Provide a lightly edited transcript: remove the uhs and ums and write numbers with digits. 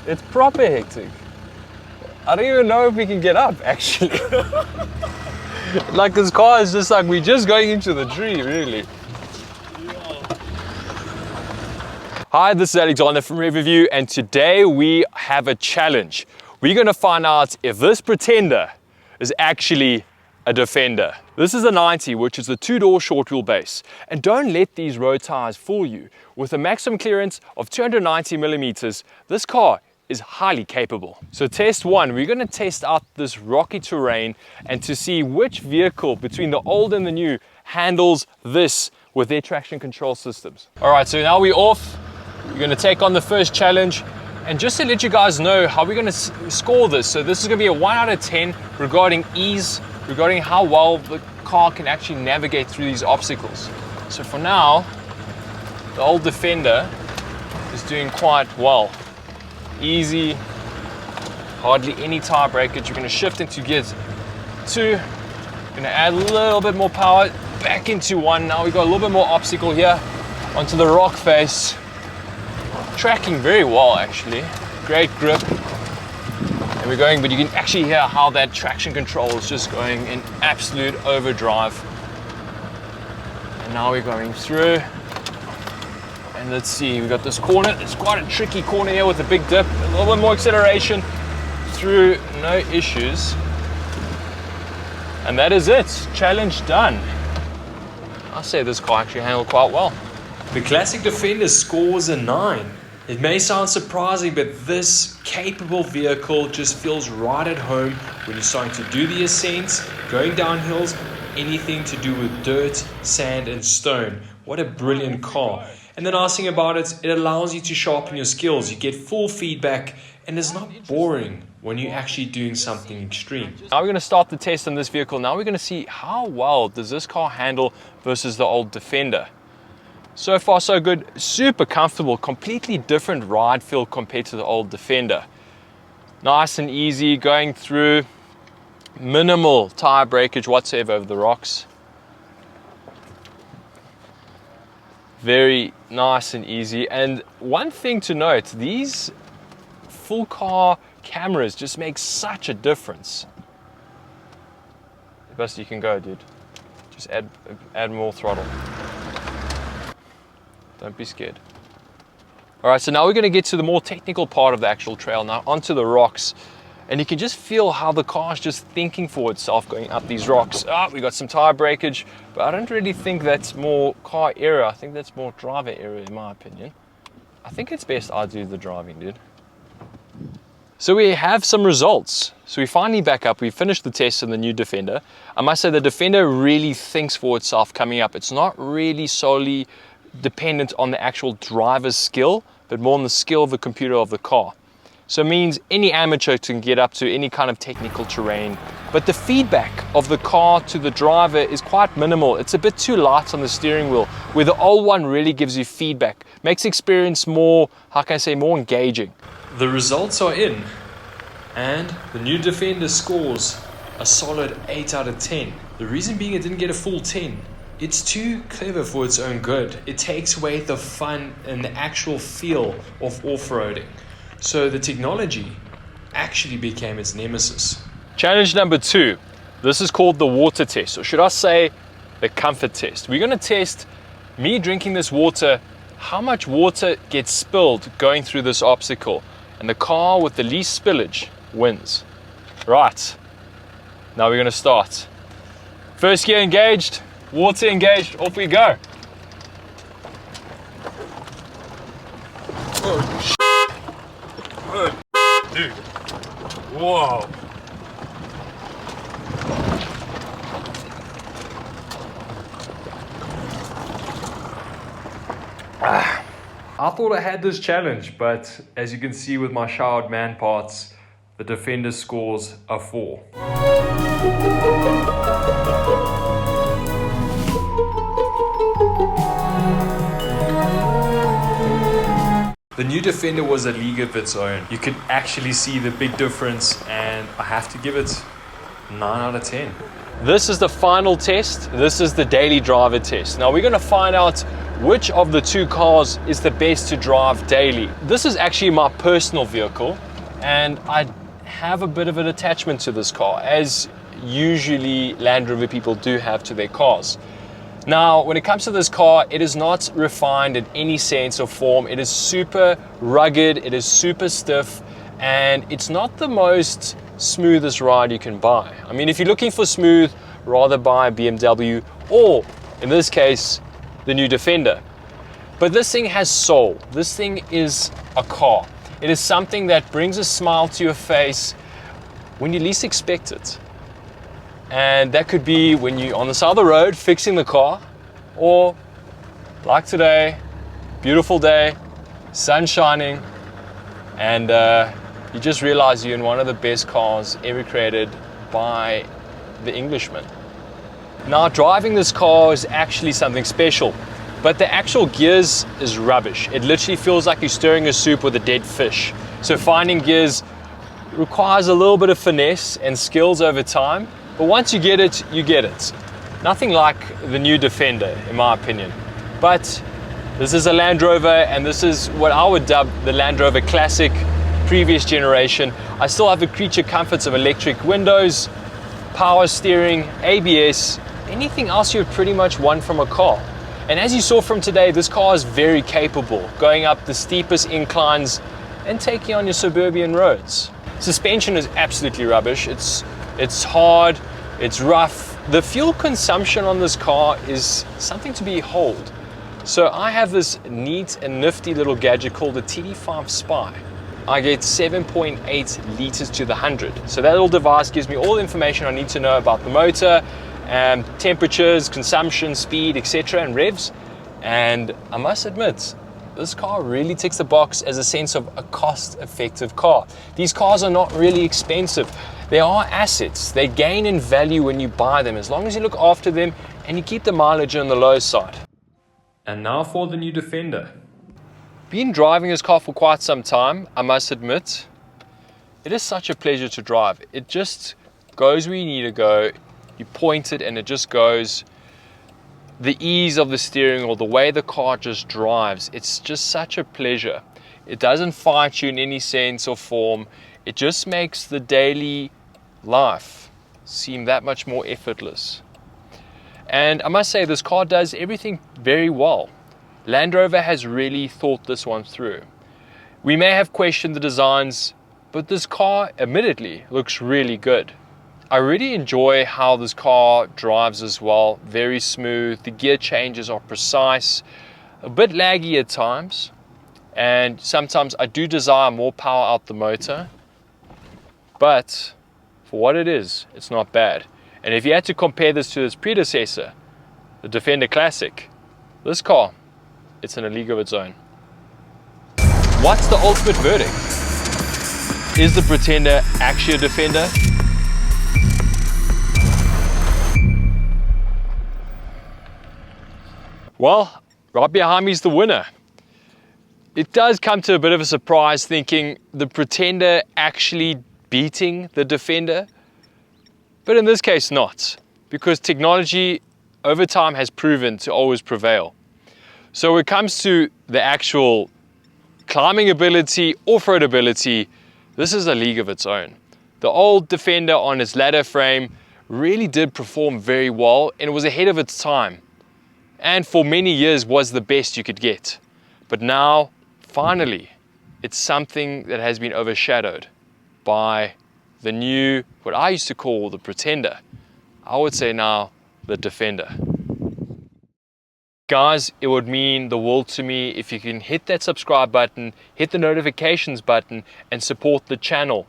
It's proper hectic. I don't even know if we can get up, actually. Like this car is just like, we're just going into the tree, really. Hi, this is Alexander from Revvreiw, and today we have a challenge. We're gonna find out if this Pretender is actually a Defender. This is a 90, which is a 2-door short wheelbase. And don't let these road tires fool you. With a maximum clearance of 290 millimeters, this car is highly capable. So test one, we're gonna test out this rocky terrain and to see which vehicle between the old and the new handles this with their traction control systems. All right, so now we're off. We're gonna take on the first challenge. And just to let you guys know how we're gonna score this. So this is gonna be a 1 out of 10 regarding ease, regarding how well the car can actually navigate through these obstacles. So for now, the old Defender is doing quite well. Easy, hardly any tire breakage. We're gonna shift into gear 2, gonna add a little bit more power, back into 1. Now we've got a little bit more obstacle here, onto the rock face. Tracking very well actually, great grip. And we're going, but you can actually hear how that traction control is just going in absolute overdrive. And now we're going through. And let's see, we got this corner. It's quite a tricky corner here with a big dip. A little bit more acceleration through, no issues. And that is it, challenge done. I say this car actually handled quite well. The classic Defender scores a 9. It may sound surprising, but this capable vehicle just feels right at home when you're starting to do the ascents, going down hills, anything to do with dirt, sand, and stone. What a brilliant car. And the nice thing about it, it allows you to sharpen your skills. You get full feedback, and it's not boring when you're actually doing something extreme. Now we're going to start the test on this vehicle. Now we're going to see how well does this car handle versus the old Defender. So far so good, super comfortable, completely different ride feel compared to the old Defender. Nice and easy going through, minimal tire breakage whatsoever over the rocks. Very nice and easy. And one thing to note, these full car cameras just make such a difference. The best you can go, dude. Just add more throttle. Don't be scared. All right, so now we're gonna get to the more technical part of the actual trail, now onto the rocks. And you can just feel how the car's just thinking for itself going up these rocks. We got some tire breakage, but I don't really think that's more car error. I think that's more driver error in my opinion. I think it's best I do the driving, dude. So we have some results. So we finally back up. We finished the test on the new Defender. I must say the Defender really thinks for itself coming up. It's not really solely dependent on the actual driver's skill, but more on the skill of the computer of the car. So it means any amateur can get up to any kind of technical terrain, but the feedback of the car to the driver is quite minimal. It's a bit too light on the steering wheel, where the old one really gives you feedback, makes the experience more, how can I say, more engaging. The results are in, and the new Defender scores a solid 8 out of 10. The reason being it didn't get a full 10. It's too clever for its own good. It takes away the fun and the actual feel of off-roading. So the technology actually became its nemesis. Challenge number 2. This is called the water test, or should I say the comfort test. We're gonna test me drinking this water, how much water gets spilled going through this obstacle. And the car with the least spillage wins. Right, now we're gonna start. First gear engaged, water engaged, off we go. Oh, shit. Oh, dude. Whoa. I thought I had this challenge, but as you can see with my showered man parts, the Defender scores a 4. The new Defender was a league of its own. You could actually see the big difference, and I have to give it 9 out of 10. This is the final test. This is the daily driver test. Now we're going to find out which of the two cars is the best to drive daily. This is actually my personal vehicle, and I have a bit of an attachment to this car, as usually Land Rover people do have to their cars. Now, when it comes to this car, it is not refined in any sense or form. It is super rugged, it is super stiff, and it's not the most smoothest ride you can buy. I mean, if you're looking for smooth, rather buy a BMW, or in this case, the new Defender. But this thing has soul. This thing is a car. It is something that brings a smile to your face when you least expect it. And that could be when you're on the side of the road fixing the car, or like today, beautiful day, sun shining, and you just realize you're in one of the best cars ever created by the Englishman. Now, driving this car is actually something special, but the actual gears is rubbish. It literally feels like you're stirring a soup with a dead fish. So finding gears requires a little bit of finesse and skills over time, but once you get it, you get it. Nothing like the new Defender, in my opinion. But this is a Land Rover, and this is what I would dub the Land Rover Classic, previous generation. I still have the creature comforts of electric windows, power steering, ABS, anything else you would pretty much want from a car. And as you saw from today, this car is very capable, going up the steepest inclines and taking on your suburban roads. Suspension is absolutely rubbish. It's hard, it's rough. The fuel consumption on this car is something to behold. So I have this neat and nifty little gadget called the TD5 Spy. I get 7.8 liters to the 100. So that little device gives me all the information I need to know about the motor, temperatures, consumption, speed, etc., and revs. And I must admit, this car really ticks the box as a sense of a cost-effective car. These cars are not really expensive. They are assets. They gain in value when you buy them, as long as you look after them and you keep the mileage on the low side. And now for the new Defender. Been driving this car for quite some time, I must admit. It is such a pleasure to drive. It just goes where you need to go. You point it and it just goes. The ease of the steering wheel, the way the car just drives, it's just such a pleasure. It doesn't fight you in any sense or form. It just makes the daily life seem that much more effortless. And I must say, this car does everything very well. Land Rover has really thought this one through. We may have questioned the designs, but this car admittedly looks really good. I really enjoy how this car drives as well. Very smooth. The gear changes are precise, a bit laggy at times, and sometimes I do desire more power out the motor, but for what it is, it's not bad. And if you had to compare this to its predecessor, the Defender Classic, this car, it's in a league of its own. What's the ultimate verdict? Is the Pretender actually a Defender? Well, right behind me is the winner. It does come to a bit of a surprise thinking the Pretender actually beating the Defender, but in this case not, because technology over time has proven to always prevail. So when it comes to the actual climbing ability, off-road ability, this is a league of its own. The old Defender on its ladder frame really did perform very well, and it was ahead of its time, and for many years was the best you could get. But now, finally, it's something that has been overshadowed by the new, what I used to call the Pretender. I would say now, the Defender. Guys, it would mean the world to me if you can hit that subscribe button, hit the notifications button, and support the channel.